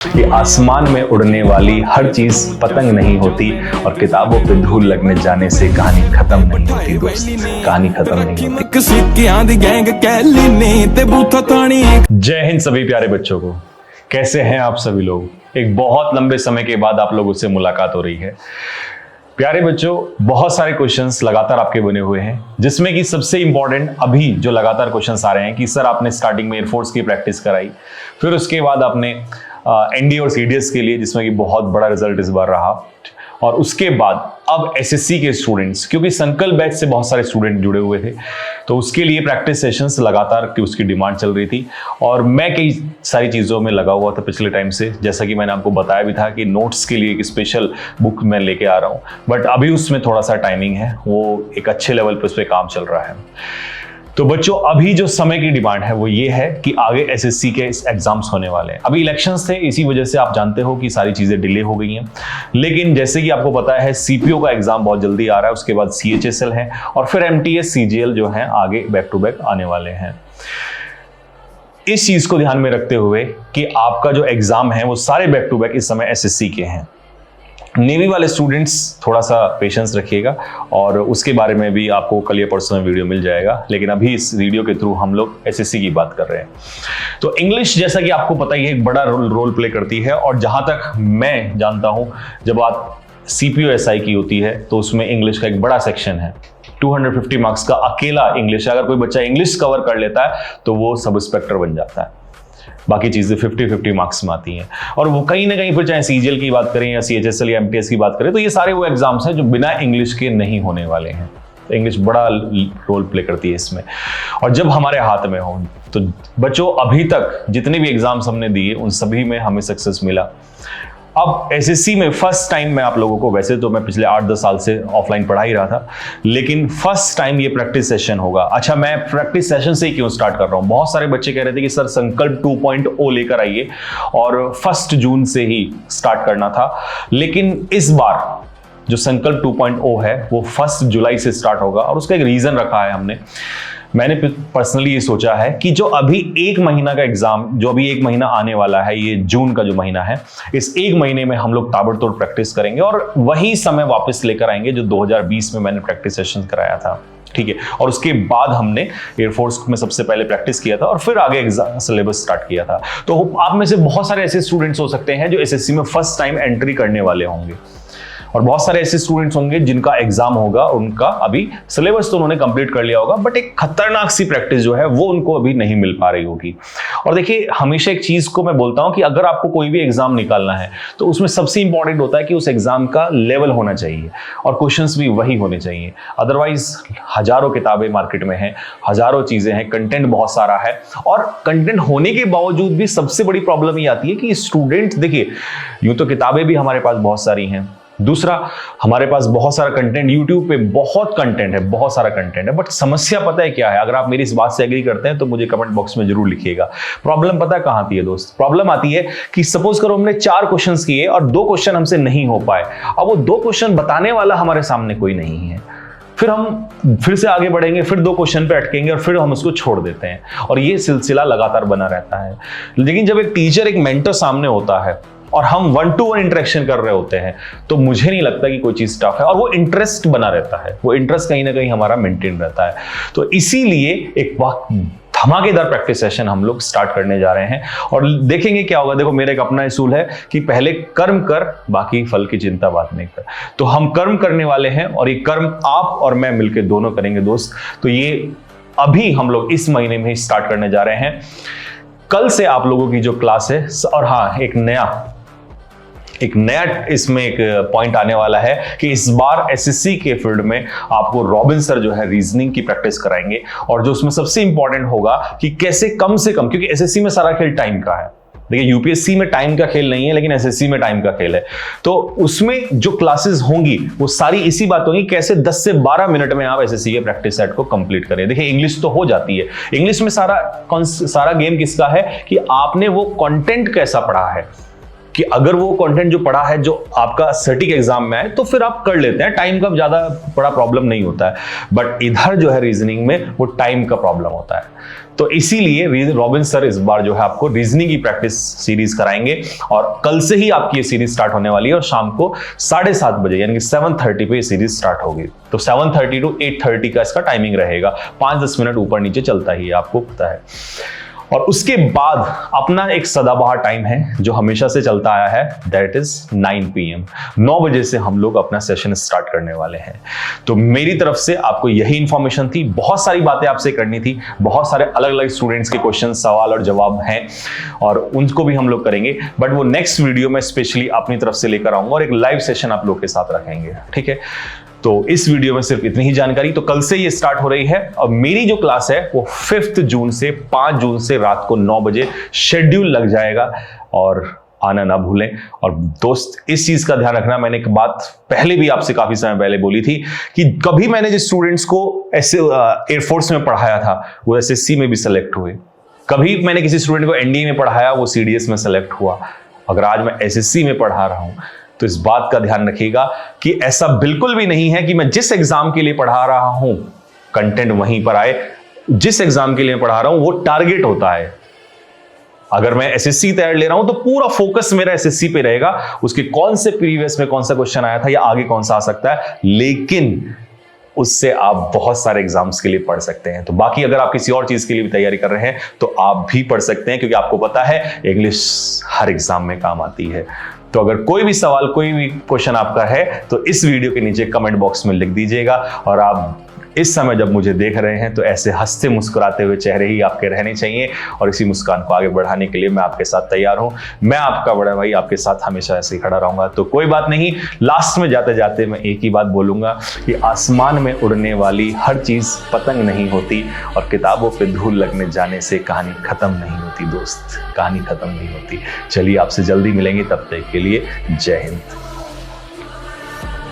कि आसमान में उड़ने वाली हर चीज पतंग नहीं होती और किताबों पे धूल लगने जाने से कहानी खत्म नहीं होती दोस्त, कहानी खत्म नहीं होती। जय हिंद सभी प्यारे बच्चों को, कैसे हैं आप सभी लोग। एक बहुत लंबे समय के बाद आप लोगों से मुलाकात हो रही है। प्यारे बच्चों, बहुत सारे क्वेश्चंस लगातार आपके बने हुए हैं, जिसमें कि सबसे इंपॉर्टेंट अभी जो लगातार क्वेश्चंस आ रहे हैं कि सर आपने स्टार्टिंग में एयरफोर्स की प्रैक्टिस कराई, फिर उसके बाद आपने एनडीए और सीडीएस के लिए, जिसमें कि बहुत बड़ा रिजल्ट इस बार रहा, और उसके बाद अब एसएससी के स्टूडेंट्स, क्योंकि संकल्प बैच से बहुत सारे स्टूडेंट जुड़े हुए थे, तो उसके लिए प्रैक्टिस सेशंस लगातार की उसकी डिमांड चल रही थी। और मैं कई सारी चीज़ों में लगा हुआ था पिछले टाइम से, जैसा कि मैंने आपको बताया भी था कि नोट्स के लिए एक स्पेशल बुक मैं लेके आ रहा हूँ, बट अभी उसमें थोड़ा सा टाइमिंग है, वो एक अच्छे लेवल पर उस पर काम चल रहा है। तो बच्चों, अभी जो समय की डिमांड है वो ये है कि आगे एसएससी के एग्जाम्स होने वाले हैं। अभी इलेक्शंस थे, इसी वजह से आप जानते हो कि सारी चीजें डिले हो गई हैं, लेकिन जैसे कि आपको पता है सीपीओ का एग्जाम बहुत जल्दी आ रहा है, उसके बाद सीएचएसएल है और फिर एमटीएस सीजीएल जो है आगे बैक टू बैक आने वाले हैं। इस चीज को ध्यान में रखते हुए कि आपका जो एग्जाम है वो सारे बैक टू बैक इस समय एसएससी के हैं। नेवी वाले स्टूडेंट्स थोड़ा सा पेशेंस रखिएगा, और उसके बारे में भी आपको कल या परसों में वीडियो मिल जाएगा, लेकिन अभी इस वीडियो के थ्रू हम लोग एसएससी की बात कर रहे हैं। तो इंग्लिश, जैसा कि आपको पता ही है, एक बड़ा रोल प्ले करती है, और जहां तक मैं जानता हूं, जब बात सीपीओ एसआई की होती है तो उसमें इंग्लिश का एक बड़ा सेक्शन है। 250 मार्क्स का अकेला इंग्लिश, अगर कोई बच्चा इंग्लिश कवर कर लेता है तो वो सब इंस्पेक्टर बन जाता है। बाकी चीजें 50-50 मार्क्स में आती हैं, और वो कहीं ना कहीं फिर चाहे सीजीएल की बात करें या सीएचएसएल या एमटीएस की बात करें, तो ये सारे वो एग्जाम्स हैं जो बिना इंग्लिश के नहीं होने वाले हैं। तो इंग्लिश बड़ा रोल प्ले करती है इसमें, और जब हमारे हाथ में हो तो बच्चों, अभी तक जितने भी एग्जाम्स हमने दिए उन सभी में हमें सक्सेस मिला। अब एसएससी में फर्स्ट टाइम मैं आप लोगों को, वैसे तो मैं पिछले 8-10 साल से ऑफलाइन पढ़ा ही रहा था, लेकिन फर्स्ट टाइम ये प्रैक्टिस सेशन होगा। अच्छा, मैं प्रैक्टिस सेशन से ही क्यों स्टार्ट कर रहा हूं? बहुत सारे बच्चे कह रहे थे कि सर संकल्प 2.0 लेकर आइए, और 1 जून से ही स्टार्ट करना था, लेकिन इस बार जो संकल्प 2.0 है वो 1 जुलाई से स्टार्ट होगा, और उसका एक रीजन रखा है मैंने पर्सनली ये सोचा है कि जो अभी 1 महीना का एग्जाम, जो अभी 1 महीना आने वाला है, ये जून का जो महीना है, इस 1 महीने में हम लोग ताबड़तोड़ प्रैक्टिस करेंगे और वही समय वापस लेकर आएंगे जो 2020 में मैंने प्रैक्टिस सेशन कराया था। ठीक है, और उसके बाद हमने एयरफोर्स में सबसे पहले प्रैक्टिस किया था और फिर आगे एग्जाम सिलेबस स्टार्ट किया था। तो आप में से बहुत सारे ऐसे स्टूडेंट्स हो सकते हैं जो एसएससी में फर्स्ट टाइम एंट्री करने वाले होंगे, और बहुत सारे ऐसे स्टूडेंट्स होंगे जिनका एग्जाम होगा, उनका अभी सिलेबस तो उन्होंने कंप्लीट कर लिया होगा, बट एक खतरनाक सी प्रैक्टिस जो है वो उनको अभी नहीं मिल पा रही होगी। और देखिए, हमेशा एक चीज को मैं बोलता हूं कि अगर आपको कोई भी एग्जाम निकालना है तो उसमें सबसे इंपॉर्टेंट होता है कि उस एग्जाम का लेवल होना चाहिए और क्वेश्चंस भी वही होने चाहिए। अदरवाइज हजारों किताबें मार्केट में हैं, हजारों चीजें हैं, कंटेंट बहुत सारा है, और कंटेंट होने के बावजूद भी सबसे बड़ी प्रॉब्लम ये आती है कि स्टूडेंट, देखिए यूं तो किताबें भी हमारे पास बहुत सारी हैं, दूसरा हमारे पास बहुत सारा कंटेंट, यूट्यूब पे बहुत कंटेंट है, बहुत सारा कंटेंट है, बट समस्या पता है क्या है? अगर आप मेरी इस बात से एग्री करते हैं तो मुझे कमेंट बॉक्स में जरूर लिखिएगा। प्रॉब्लम पता है कहां आती है दोस्त? प्रॉब्लम आती है कि सपोज करो हमने 4 क्वेश्चंस किए और 2 क्वेश्चन हमसे नहीं हो पाए। अब वो 2 क्वेश्चन बताने वाला हमारे सामने कोई नहीं है, फिर हम फिर से आगे बढ़ेंगे, फिर 2 क्वेश्चन पे अटकेंगे और फिर हम उसको छोड़ देते हैं, और ये सिलसिला लगातार बना रहता है। लेकिन जब एक टीचर, एक मेंटर सामने होता है और हम 1-to-1 इंटरेक्शन कर रहे होते हैं, तो मुझे नहीं लगता कि कोई चीज टफ है, और वो इंटरेस्ट बना रहता है, वो इंटरेस्ट कहीं ना कहीं हमारा मेंटेन रहता है। तो इसीलिए एक धमाकेदार प्रैक्टिस सेशन हम लोग स्टार्ट करने जा रहे हैं, और देखेंगे क्या होगा। देखो, मेरा एक अपना असूल है कि पहले कर्म कर, बाकी फल की चिंता बात नहीं कर। तो हम कर्म करने वाले हैं, और ये कर्म आप और मैं मिलकर दोनों करेंगे दोस्त। तो ये अभी हम लोग इस महीने में ही स्टार्ट करने जा रहे हैं। कल से आप लोगों की जो क्लास है, और हाँ, एक नया इसमें एक पॉइंट आने वाला है कि इस बार एसएससी के फील्ड में आपको रॉबिन सर जो है रीजनिंग की प्रैक्टिस कराएंगे, और जो उसमें सबसे इंपॉर्टेंट होगा कि कैसे कम से कम, क्योंकि एसएससी में सारा खेल टाइम का है। देखिए, यूपीएससी में टाइम का खेल नहीं है, लेकिन एसएससी में टाइम का खेल है। तो उसमें जो क्लासेस होंगी वो सारी इसी बात होगी, कैसे 10 से 12 मिनट में आप एसएससी के प्रैक्टिस सेट को कंप्लीट करें। देखिए, इंग्लिश तो हो जाती है, इंग्लिश में सारा गेम किसका है कि आपने वो कंटेंट कैसा पढ़ा है, कि अगर वो कंटेंट जो पढ़ा है जो आपका सटीक एग्जाम में है तो फिर आप कर लेते हैं, टाइम का ज्यादा बड़ा प्रॉब्लम नहीं होता है। बट इधर जो है रीजनिंग में वो टाइम का प्रॉब्लम होता है। तो इसीलिए रॉबिन सर इस बार जो है आपको रीजनिंग की प्रैक्टिस सीरीज कराएंगे और कल से ही आपकी ये सीरीज स्टार्ट होने वाली है और शाम को 7:30 बजे यानी कि 7:30 पे ये सीरीज स्टार्ट होगी। तो 7:30 to 8:30 का इसका टाइमिंग रहेगा, 5-10 मिनट ऊपर नीचे चलता ही है, आपको पता है। और उसके बाद अपना एक सदाबहार टाइम है जो हमेशा से चलता आया है, दैट इज 9 PM। 9 बजे से हम लोग अपना सेशन स्टार्ट करने वाले हैं। तो मेरी तरफ से आपको यही इंफॉर्मेशन थी, बहुत सारी बातें आपसे करनी थी, बहुत सारे अलग अलग स्टूडेंट्स के क्वेश्चन, सवाल और जवाब हैं और उनको भी हम लोग करेंगे, बट वो नेक्स्ट वीडियो में स्पेशली अपनी तरफ से लेकर आऊंगा और एक लाइव सेशन आप लोग के साथ रखेंगे, ठीक है। तो इस वीडियो में सिर्फ इतनी ही जानकारी। तो कल से ये स्टार्ट हो रही है और मेरी जो क्लास है वो 5 जून से 5 जून से रात को 9 बजे शेड्यूल लग जाएगा और आना ना भूलें। और दोस्त इस चीज का ध्यान रखना, मैंने एक बात पहले भी आपसे काफी समय पहले बोली थी कि कभी मैंने जिस स्टूडेंट्स को ऐसे एयरफोर्स में पढ़ाया था वो SSC में भी सेलेक्ट हुए, कभी मैंने किसी स्टूडेंट को NDA में पढ़ाया वो CDS में सेलेक्ट हुआ, अगर आज मैं SSC में पढ़ा रहा हूं तो इस बात का ध्यान रखिएगा कि ऐसा बिल्कुल भी नहीं है कि मैं जिस एग्जाम के लिए पढ़ा रहा हूं कंटेंट वहीं पर आए। जिस एग्जाम के लिए पढ़ा रहा हूं वो टारगेट होता है। अगर मैं SSC तैयार ले रहा हूं तो पूरा फोकस मेरा SSC पे रहेगा, उसके कौन से प्रीवियस में कौन सा क्वेश्चन आया था या आगे कौन सा आ सकता है, लेकिन उससे आप बहुत सारे एग्जाम्स के लिए पढ़ सकते हैं। तो बाकी अगर आप किसी और चीज के लिए भी तैयारी कर रहे हैं तो आप भी पढ़ सकते हैं, क्योंकि आपको पता है इंग्लिश हर एग्जाम में काम आती है। तो अगर कोई भी सवाल, कोई भी क्वेश्चन आपका है तो इस वीडियो के नीचे कमेंट बॉक्स में लिख दीजिएगा। और आप इस समय जब मुझे देख रहे हैं तो ऐसे हंसते मुस्कुराते हुए चेहरे ही आपके रहने चाहिए और इसी मुस्कान को आगे बढ़ाने के लिए मैं आपके साथ तैयार हूं। मैं आपका बड़ा भाई आपके साथ हमेशा ऐसे ही खड़ा रहूंगा। तो कोई बात नहीं, लास्ट में जाते जाते मैं एक ही बात बोलूंगा कि आसमान में उड़ने वाली हर चीज पतंग नहीं होती और किताबों पे धूल लगने जाने से कहानी खत्म नहीं होती दोस्त, कहानी खत्म नहीं होती। चलिए आपसे जल्दी मिलेंगे, तब तक के लिए जय हिंद।